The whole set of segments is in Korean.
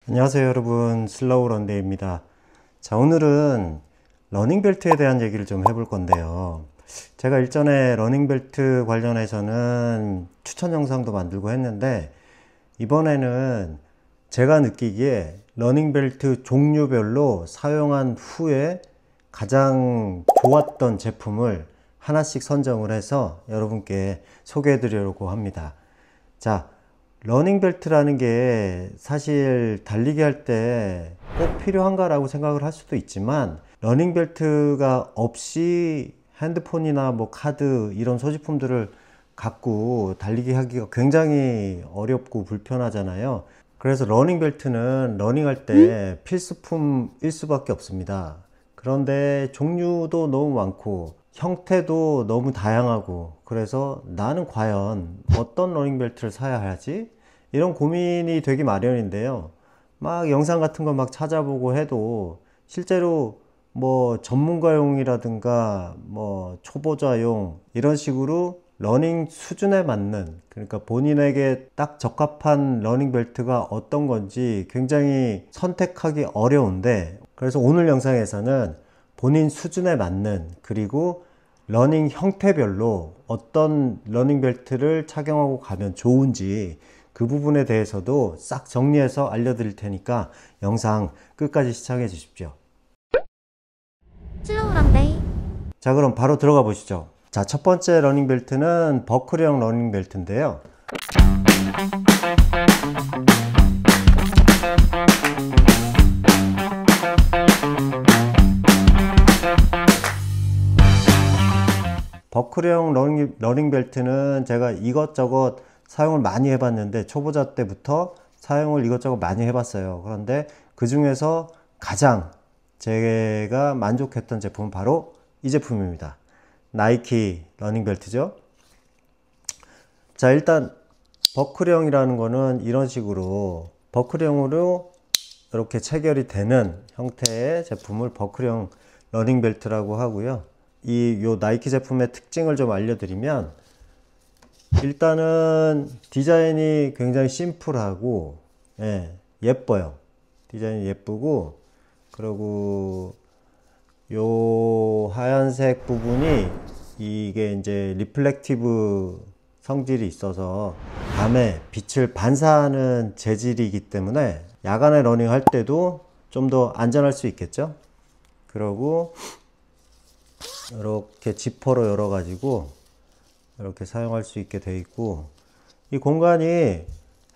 안녕하세요 여러분, 슬로우 런데이입니다. 자, 오늘은 러닝벨트에 대한 얘기를 좀 해볼 건데요. 제가 일전에 러닝벨트 관련해서는 추천 영상도 만들고 했는데, 이번에는 제가 느끼기에 러닝벨트 종류별로 사용한 후에 가장 좋았던 제품을 하나씩 선정을 해서 여러분께 소개해 드리려고 합니다. 자, 러닝벨트라는 게 사실 달리기 할 때 꼭 필요한가라고 생각을 할 수도 있지만, 러닝벨트가 없이 핸드폰이나 뭐 카드 이런 소지품들을 갖고 달리기 하기가 굉장히 어렵고 불편하잖아요. 그래서 러닝벨트는 러닝할 때 필수품일 수밖에 없습니다. 그런데 종류도 너무 많고 형태도 너무 다양하고, 그래서 나는 과연 어떤 러닝벨트를 사야 하지? 이런 고민이 되기 마련인데요. 막 영상 같은 거 막 찾아보고 해도 실제로 뭐 전문가용이라든가 뭐 초보자용 이런 식으로 러닝 수준에 맞는, 그러니까 본인에게 딱 적합한 러닝벨트가 어떤 건지 굉장히 선택하기 어려운데, 그래서 오늘 영상에서는 본인 수준에 맞는, 그리고 러닝 형태별로 어떤 러닝벨트를 착용하고 가면 좋은지 그 부분에 대해서도 싹 정리해서 알려드릴 테니까 영상 끝까지 시청해 주십시오. 슬로우 런데이. 자, 그럼 바로 들어가 보시죠. 자, 첫 번째 러닝벨트는 버클형 러닝벨트인데요. 버클형 러닝벨트는 제가 이것저것 사용을 많이 해봤는데, 초보자 때부터 사용을 이것저것 많이 해봤어요. 그런데 그 중에서 가장 제가 만족했던 제품은 바로 이 제품입니다. 나이키 러닝벨트죠. 자, 일단 버클형이라는 거는 이런 식으로 버클형으로 이렇게 체결이 되는 형태의 제품을 버클형 러닝벨트라고 하고요. 요 나이키 제품의 특징을 좀 알려드리면, 일단은 디자인이 굉장히 심플하고 예뻐요. 디자인이 예쁘고, 그리고 요 하얀색 부분이 이게 이제 리플렉티브 성질이 있어서 밤에 빛을 반사하는 재질이기 때문에 야간에 러닝 할 때도 좀 더 안전할 수 있겠죠. 그리고 이렇게 지퍼로 열어 가지고 이렇게 사용할 수 있게 되어 있고, 이 공간이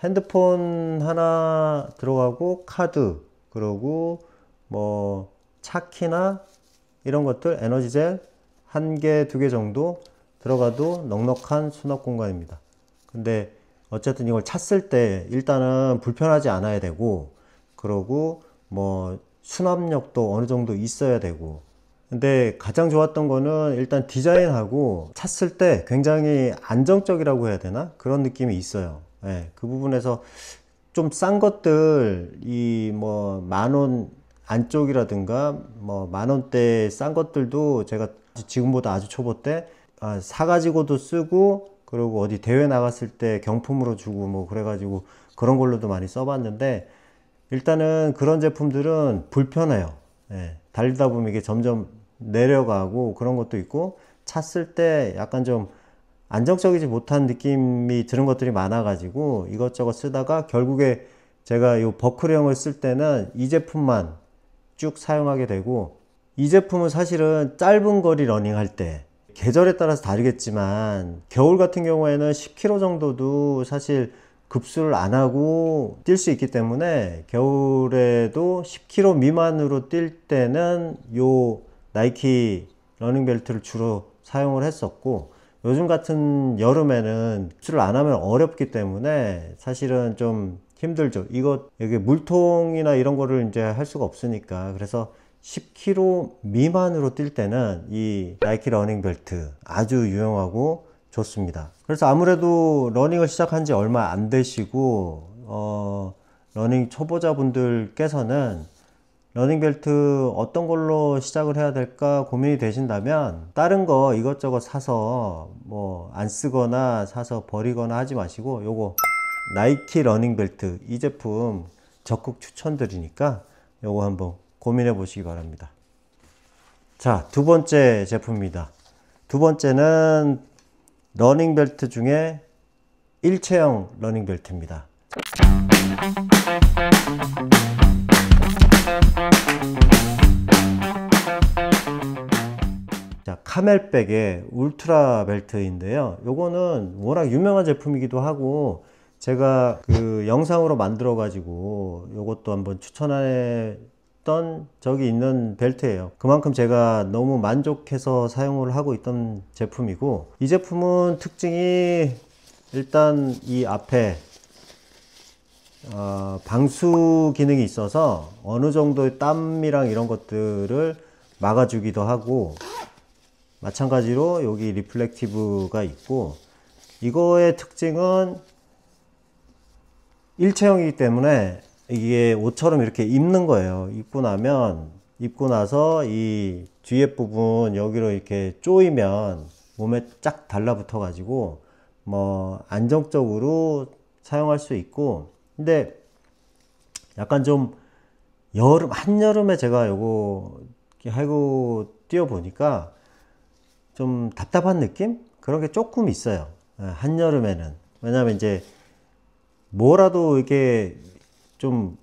핸드폰 하나 들어가고 카드, 그리고 뭐 차키나 이런 것들, 에너지젤 한 개, 두 개 정도 들어가도 넉넉한 수납 공간입니다. 근데 어쨌든 이걸 찼을 때 일단은 불편하지 않아야 되고, 그러고 뭐 수납력도 어느 정도 있어야 되고, 근데 가장 좋았던 거는 일단 디자인하고 찼을 때 굉장히 안정적이라고 해야 되나? 그런 느낌이 있어요. 그 부분에서 좀 싼 것들, 이 뭐 만원 안쪽이라든가 뭐 만원대 싼 것들도 제가 지금보다 아주 초보 때 사가지고도 쓰고, 그리고 어디 대회 나갔을 때 경품으로 주고 뭐 그래가지고 그런 걸로도 많이 써봤는데, 일단은 그런 제품들은 불편해요. 달리다 보면 이게 점점 내려가고 그런 것도 있고, 찼을 때 약간 좀 안정적이지 못한 느낌이 드는 것들이 많아가지고 이것저것 쓰다가 결국에 제가 이 버클형을 쓸 때는 이 제품만 쭉 사용하게 되고, 이 제품은 사실은 짧은 거리 러닝 할 때, 계절에 따라서 다르겠지만 겨울 같은 경우에는 10km 정도도 사실 급수를 안 하고 뛸 수 있기 때문에, 겨울에도 10km 미만으로 뛸 때는 요 나이키 러닝벨트를 주로 사용을 했었고, 요즘 같은 여름에는 급수를 안 하면 어렵기 때문에 사실은 좀 힘들죠. 여기 물통이나 이런 거를 이제 할 수가 없으니까. 그래서 10km 미만으로 뛸 때는 이 나이키 러닝벨트 아주 유용하고 좋습니다. 그래서 아무래도 러닝을 시작한 지 얼마 안 되시고 러닝 초보자분들께서는 러닝벨트 어떤 걸로 시작을 해야 될까 고민이 되신다면, 다른 거 이것저것 사서 뭐 안 쓰거나 사서 버리거나 하지 마시고, 요거 나이키 러닝벨트 이 제품 적극 추천드리니까 요거 한번 고민해 보시기 바랍니다. 자, 두 번째 제품입니다. 두 번째는 러닝벨트 중에 일체형 러닝벨트입니다. 자, 카멜백의 울트라 벨트인데요. 요거는 워낙 유명한 제품이기도 하고 제가 그 영상으로 만들어 가지고 요것도 한번 추천했던 적이 있는 벨트예요. 그만큼 제가 너무 만족해서 사용을 하고 있던 제품이고, 이 제품은 특징이 일단 이 앞에 방수 기능이 있어서 어느 정도의 땀이랑 이런 것들을 막아주기도 하고, 마찬가지로 여기 리플렉티브가 있고, 이거의 특징은 일체형이기 때문에 이게 옷처럼 이렇게 입는 거예요. 입고 나서 이 뒤에 부분 여기로 이렇게 조이면 몸에 쫙 달라붙어 가지고 뭐 안정적으로 사용할 수 있고, 근데 약간 좀 한여름에 제가 요거 하고 뛰어 보니까 좀 답답한 느낌? 그런 게 조금 있어요. 한여름에는. 왜냐면 이제 뭐라도 이렇게 좀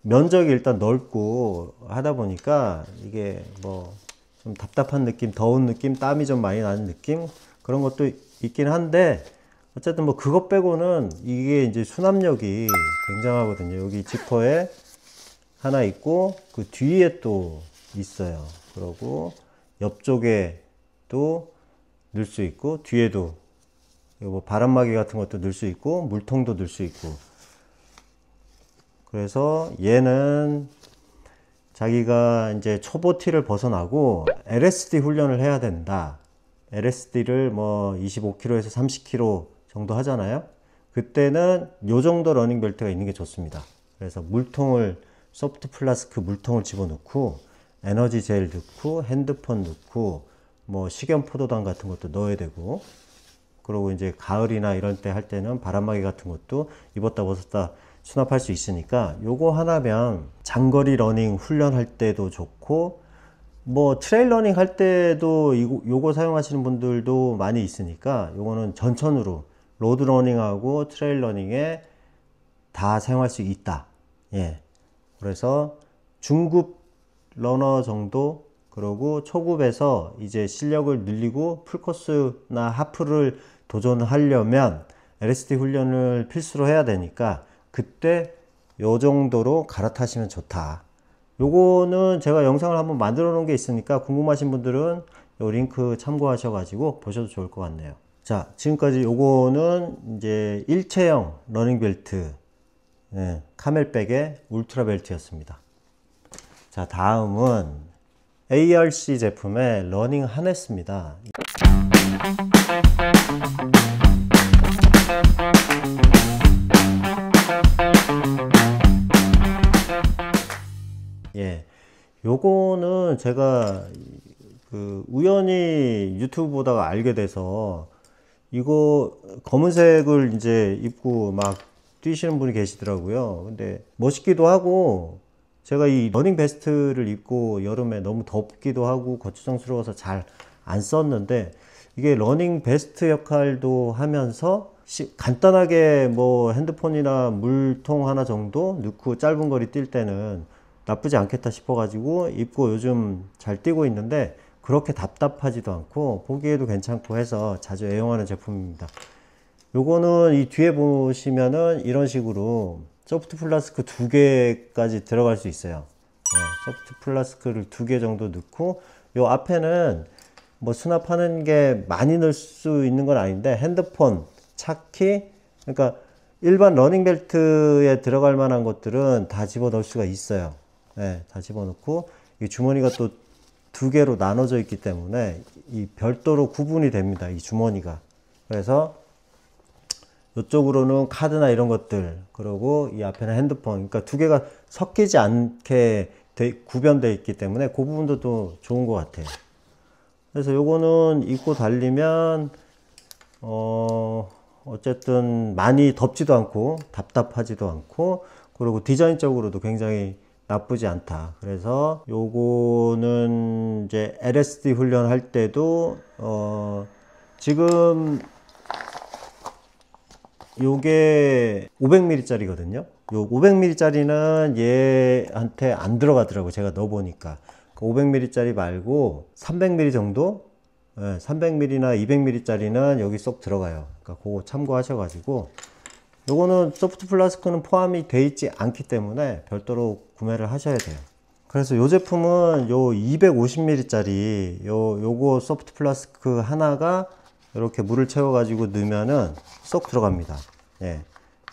면적이 일단 넓고 하다 보니까 이게 뭐 좀 답답한 느낌, 더운 느낌, 땀이 좀 많이 나는 느낌? 그런 것도 있긴 한데, 어쨌든 뭐 그것 빼고는 이게 이제 수납력이 굉장하거든요. 여기 지퍼에 하나 있고, 그 뒤에 또 있어요. 그리고 옆쪽에 또 넣을 수 있고, 뒤에도 뭐 바람막이 같은 것도 넣을 수 있고, 물통도 넣을 수 있고. 그래서 얘는 자기가 이제 초보 티를 벗어나고 LSD 훈련을 해야 된다. LSD를 뭐 25kg에서 30kg 정도 하잖아요. 그때는 요 정도 러닝 벨트가 있는 게 좋습니다. 그래서 물통을, 소프트 플라스크 물통을 집어넣고, 에너지 젤 넣고, 핸드폰 넣고, 뭐 식염 포도당 같은 것도 넣어야 되고, 그리고 이제 가을이나 이럴 때 할 때는 바람막이 같은 것도 입었다 벗었다 수납할 수 있으니까 요거 하나면 장거리 러닝 훈련할 때도 좋고, 뭐 트레일 러닝 할 때도 요거 사용하시는 분들도 많이 있으니까 요거는 전천후로 로드 러닝하고 트레일 러닝에 다 사용할 수 있다. 예. 그래서 중급 러너 정도, 그리고 초급에서 이제 실력을 늘리고 풀코스나 하프를 도전하려면 LSD 훈련을 필수로 해야 되니까 그때 요 정도로 갈아타시면 좋다. 요거는 제가 영상을 한번 만들어 놓은 게 있으니까 궁금하신 분들은 요 링크 참고하셔 가지고 보셔도 좋을 것 같네요. 자, 지금까지 요거는 이제 일체형 러닝 벨트, 예, 카멜백의 울트라 벨트였습니다. 자, 다음은 ARC 제품의 러닝 하네스입니다. 예, 요거는 제가 그 우연히 유튜브 보다가 알게 돼서, 이거 검은색을 이제 입고 막 뛰시는 분이 계시더라고요. 근데 멋있기도 하고, 제가 이 러닝 베스트를 입고 여름에 너무 덥기도 하고 거추장스러워서 잘 안 썼는데, 이게 러닝 베스트 역할도 하면서 간단하게 뭐 핸드폰이나 물통 하나 정도 넣고 짧은 거리 뛸 때는 나쁘지 않겠다 싶어 가지고 입고 요즘 잘 뛰고 있는데, 그렇게 답답하지도 않고 보기에도 괜찮고 해서 자주 애용하는 제품입니다. 요거는 이 뒤에 보시면은 이런 식으로 소프트 플라스크 2개까지 들어갈 수 있어요. 네, 소프트 플라스크를 2개 정도 넣고, 요 앞에는 뭐 수납하는 게 많이 넣을 수 있는 건 아닌데, 핸드폰, 차키, 그러니까 일반 러닝벨트에 들어갈 만한 것들은 다 집어넣을 수가 있어요. 네, 다 집어넣고, 이 주머니가 또 2개로 나눠져 있기 때문에 이 별도로 구분이 됩니다, 이 주머니가. 그래서 이쪽으로는 카드나 이런 것들, 그리고 이 앞에는 핸드폰, 그러니까 2개가 섞이지 않게 구변되어 있기 때문에 그 부분도 또 좋은 것 같아요. 그래서 요거는 입고 달리면 어쨌든 많이 덥지도 않고 답답하지도 않고, 그리고 디자인적으로도 굉장히 나쁘지 않다. 그래서 요거는 이제 LSD 훈련할 때도 지금 요게 500mm 짜리거든요. 요 500mm 짜리는 얘한테 안 들어가더라고, 제가 넣어보니까. 500mm 짜리 말고 300mm 정도, 300mm나 200mm 짜리는 여기 쏙 들어가요. 그러니까 그거 참고하셔가지고, 요거는 소프트 플라스크는 포함이 돼 있지 않기 때문에 별도로 구매를 하셔야 돼요. 그래서 요 제품은 요 250mm 짜리 요거 소프트 플라스크 하나가 이렇게 물을 채워 가지고 넣으면은 쏙 들어갑니다. 예,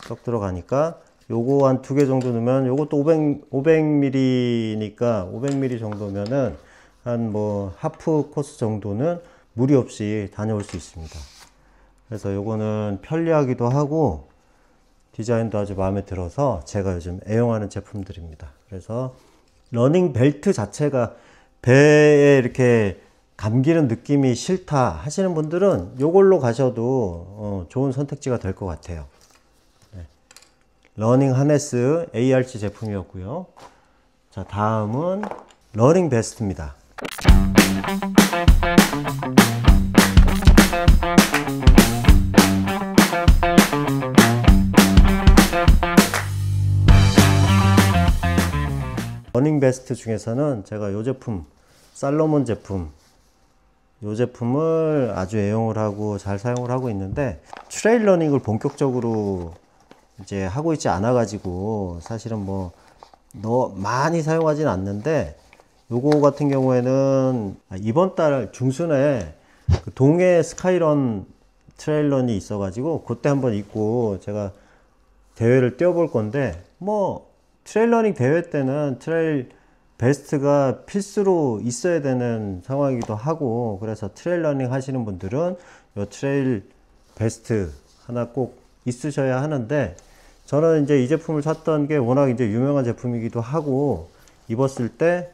쏙 들어가니까 요거 한 2개 정도 넣으면, 요것도 500mm니까 500mm 정도면은 한 뭐 하프 코스 정도는 무리 없이 다녀올 수 있습니다. 그래서 요거는 편리하기도 하고 디자인도 아주 마음에 들어서 제가 요즘 애용하는 제품들입니다. 그래서 러닝 벨트 자체가 배에 이렇게 감기는 느낌이 싫다 하시는 분들은 이걸로 가셔도 좋은 선택지가 될 것 같아요. 네. 러닝 하네스 ARC 제품이었고요. 자, 다음은 러닝 베스트입니다. 러닝 베스트 중에서는 제가 이 제품, 살로몬 제품, 이 제품을 아주 애용을 하고 잘 사용을 하고 있는데, 트레일 러닝을 본격적으로 이제 하고 있지 않아 가지고 사실은 뭐 많이 사용하진 않는데, 요거 같은 경우에는 이번 달 중순에 그 동해 스카이런 트레일런이 있어 가지고 그때 한번 입고 제가 대회를 뛰어볼 건데, 뭐 트레일러닝 대회 때는 트레일 베스트가 필수로 있어야 되는 상황이기도 하고, 그래서 트레일러닝 하시는 분들은 이 트레일 베스트 하나 꼭 있으셔야 하는데, 저는 이제 이 제품을 샀던 게 워낙 이제 유명한 제품이기도 하고 입었을 때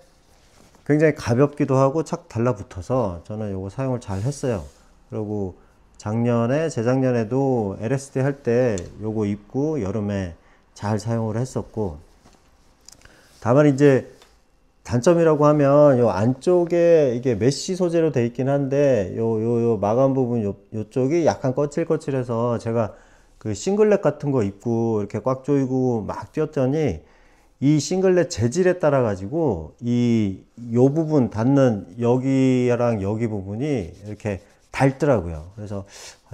굉장히 가볍기도 하고 착 달라붙어서 저는 이거 사용을 잘 했어요. 그리고 재작년에도 LSD 할 때 요거 입고 여름에 잘 사용을 했었고, 다만 이제 단점이라고 하면 요 안쪽에 이게 메쉬 소재로 되어 있긴 한데 요 마감 부분 요쪽이 약간 거칠거칠해서 제가 그 싱글렛 같은 거 입고 이렇게 꽉 조이고 막 뛰었더니 이 싱글렛 재질에 따라 가지고 요 부분 닿는 여기랑 여기 부분이 이렇게 닳더라고요. 그래서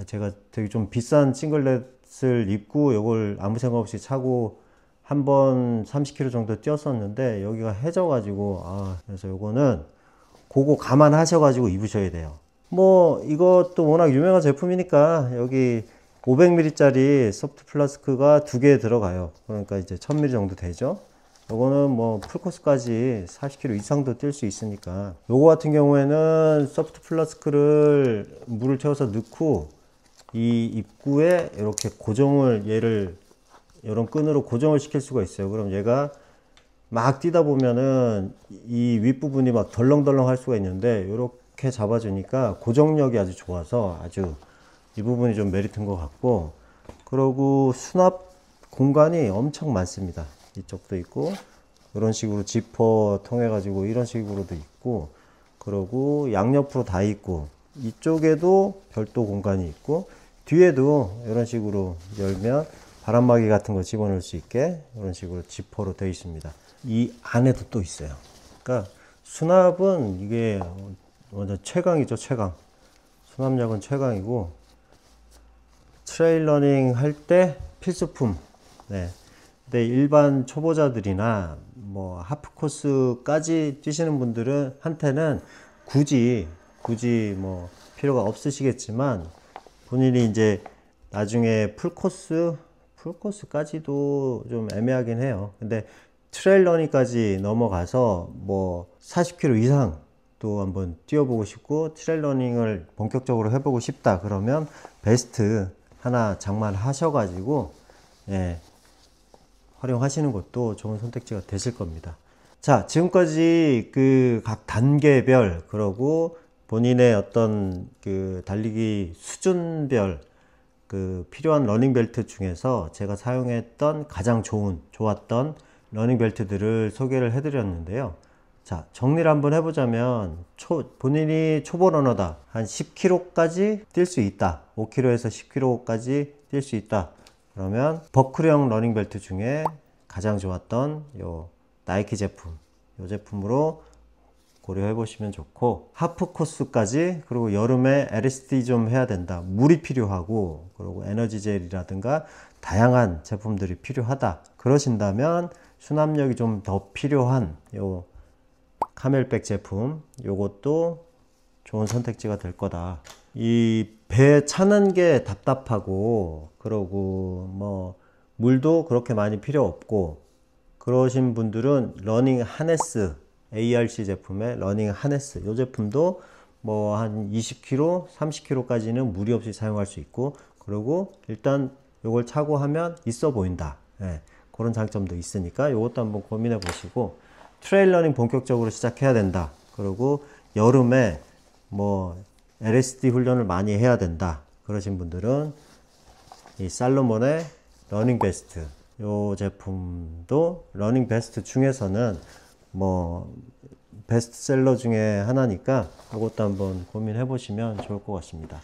제가 되게 좀 비싼 싱글렛을 입고 요걸 아무 생각 없이 차고 한번 30km 정도 뛰었었는데 여기가 해져 가지고, 그래서 요거는 그거 감안하셔 가지고 입으셔야 돼요. 뭐 이것도 워낙 유명한 제품이니까 여기 500ml 짜리 소프트 플라스크가 2개 들어가요. 그러니까 이제 1000ml 정도 되죠. 요거는 뭐 풀코스까지 40km 이상도 뛸 수 있으니까, 요거 같은 경우에는 소프트 플라스크를 물을 채워서 넣고 이 입구에 이렇게 얘를 이런 끈으로 고정을 시킬 수가 있어요. 그럼 얘가 막 뛰다 보면은 이 윗부분이 막 덜렁덜렁 할 수가 있는데, 이렇게 잡아주니까 고정력이 아주 좋아서 아주 이 부분이 좀 메리트인 것 같고, 그리고 수납 공간이 엄청 많습니다. 이쪽도 있고, 이런 식으로 지퍼 통해 가지고 이런 식으로도 있고, 그리고 양옆으로 다 있고, 이쪽에도 별도 공간이 있고, 뒤에도 이런 식으로 열면 바람막이 같은 거 집어넣을 수 있게 이런 식으로 지퍼로 되어 있습니다. 이 안에도 또 있어요. 그러니까 수납은 이게 완전 최강이죠, 최강. 수납력은 최강이고, 트레일 러닝 할 때 필수품. 네. 근데 일반 초보자들이나 뭐 하프 코스까지 뛰시는 분들은 한테는 굳이 뭐 필요가 없으시겠지만, 본인이 이제 나중에 풀코스까지도 좀 애매하긴 해요. 근데 트레일 러닝까지 넘어가서 뭐 40km 이상 또 한번 뛰어보고 싶고 트레일 러닝을 본격적으로 해보고 싶다 그러면 베스트 하나 장만하셔 가지고 활용하시는 것도 좋은 선택지가 되실 겁니다. 자, 지금까지 그 각 단계별, 그러고 본인의 어떤 그 달리기 수준별 그 필요한 러닝벨트 중에서 제가 사용했던 가장 좋았던 러닝벨트들을 소개를 해 드렸는데요. 자, 정리를 한번 해보자면 본인이 초보 러너다, 한 10km까지 뛸 수 있다, 5km에서 10km까지 뛸 수 있다, 그러면 버클형 러닝벨트 중에 가장 좋았던 요 나이키 제품, 요 제품으로 고려해 보시면 좋고, 하프 코스까지, 그리고 여름에 LSD 좀 해야 된다, 물이 필요하고, 그리고 에너지 젤이라든가 다양한 제품들이 필요하다 그러신다면 수납력이 좀 더 필요한 요 카멜백 제품, 요것도 좋은 선택지가 될 거다. 이 배 차는 게 답답하고, 그러고 뭐 물도 그렇게 많이 필요 없고 그러신 분들은 러닝 하네스, ARC 제품의 러닝 하네스, 이 제품도 뭐 한 20km, 30km까지는 무리 없이 사용할 수 있고, 그리고 일단 이걸 차고 하면 있어 보인다. 예, 그런 장점도 있으니까 이것도 한번 고민해 보시고, 트레일 러닝 본격적으로 시작해야 된다, 그리고 여름에 뭐 LSD 훈련을 많이 해야 된다 그러신 분들은 이 살로몬의 러닝 베스트, 이 제품도 러닝 베스트 중에서는 뭐 베스트셀러 중에 하나니까 이것도 한번 고민해 보시면 좋을 것 같습니다.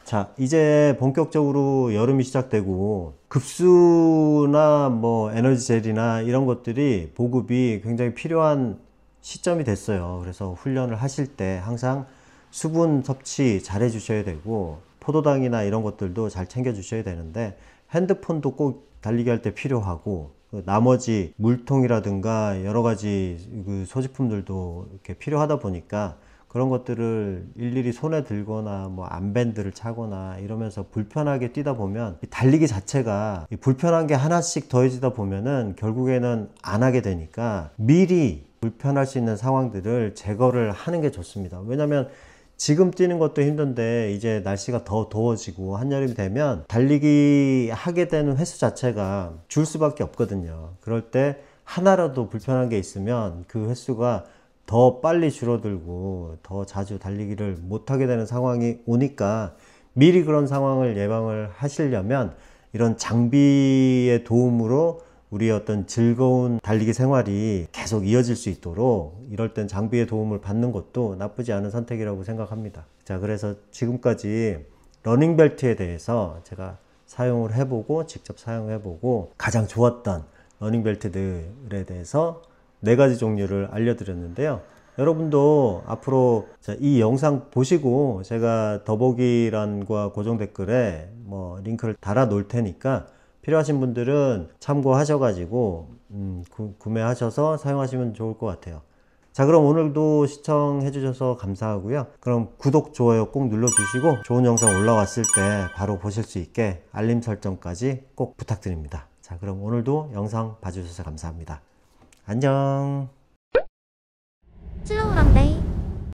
자, 이제 본격적으로 여름이 시작되고 급수나 뭐 에너지 젤이나 이런 것들이 보급이 굉장히 필요한 시점이 됐어요. 그래서 훈련을 하실 때 항상 수분 섭취 잘 해주셔야 되고, 포도당이나 이런 것들도 잘 챙겨 주셔야 되는데, 핸드폰도 꼭 달리기 할 때 필요하고, 나머지 물통이라든가 여러 가지 그 소지품들도 이렇게 필요하다 보니까 그런 것들을 일일이 손에 들거나 뭐 암밴드를 차거나 이러면서 불편하게 뛰다 보면 달리기 자체가 불편한 게 하나씩 더해지다 보면은 결국에는 안 하게 되니까 미리 불편할 수 있는 상황들을 제거를 하는 게 좋습니다. 왜냐면 지금 뛰는 것도 힘든데 이제 날씨가 더 더워지고 한여름이 되면 달리기 하게 되는 횟수 자체가 줄 수밖에 없거든요. 그럴 때 하나라도 불편한 게 있으면 그 횟수가 더 빨리 줄어들고 더 자주 달리기를 못하게 되는 상황이 오니까, 미리 그런 상황을 예방을 하시려면 이런 장비의 도움으로 우리의 어떤 즐거운 달리기 생활이 계속 이어질 수 있도록 이럴 땐 장비의 도움을 받는 것도 나쁘지 않은 선택이라고 생각합니다. 자, 그래서 지금까지 러닝벨트에 대해서 제가 사용을 해보고 직접 사용해보고 가장 좋았던 러닝벨트들에 대해서 4가지 종류를 알려드렸는데요. 여러분도 앞으로 이 영상 보시고 제가 더보기란과 고정 댓글에 뭐 링크를 달아 놓을 테니까 필요하신 분들은 참고하셔가지고 구매하셔서 사용하시면 좋을 것 같아요. 자, 그럼 오늘도 시청해 주셔서 감사하고요. 그럼 구독, 좋아요 꼭 눌러주시고 좋은 영상 올라왔을 때 바로 보실 수 있게 알림 설정까지 꼭 부탁드립니다. 자, 그럼 오늘도 영상 봐주셔서 감사합니다. 안녕. 슬로우 런데이